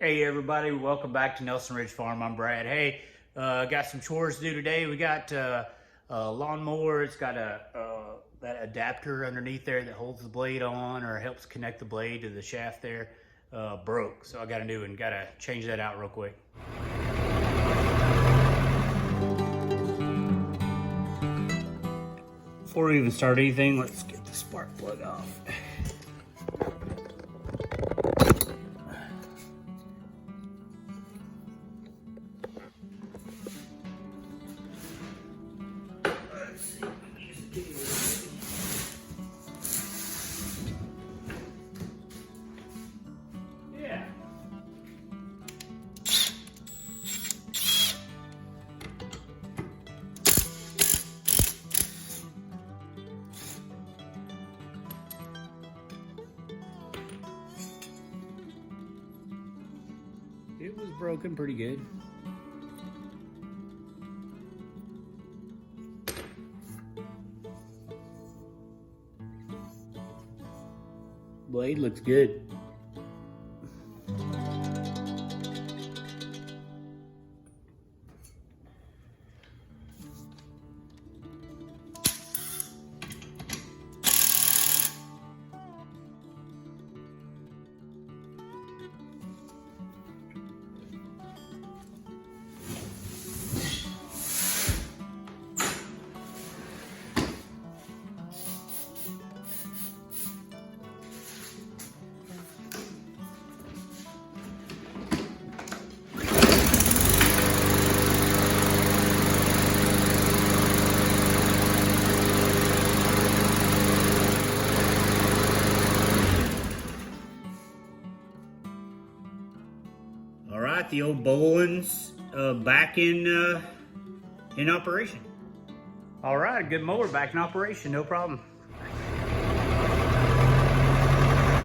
Hey everybody, welcome back to Nelson Ridge Farm. I'm Brad. Hey, got some chores to do today. We got a lawnmower. It's got that adapter underneath there that holds the blade on or helps connect the blade to the shaft there. Broke, so I got a new one. Got to change that out real quick. Before we even start anything, let's get the spark plug off. It was broken pretty good. Blade looks good. All right, the old Bolens back in operation. All right, good mower back in operation, no problem.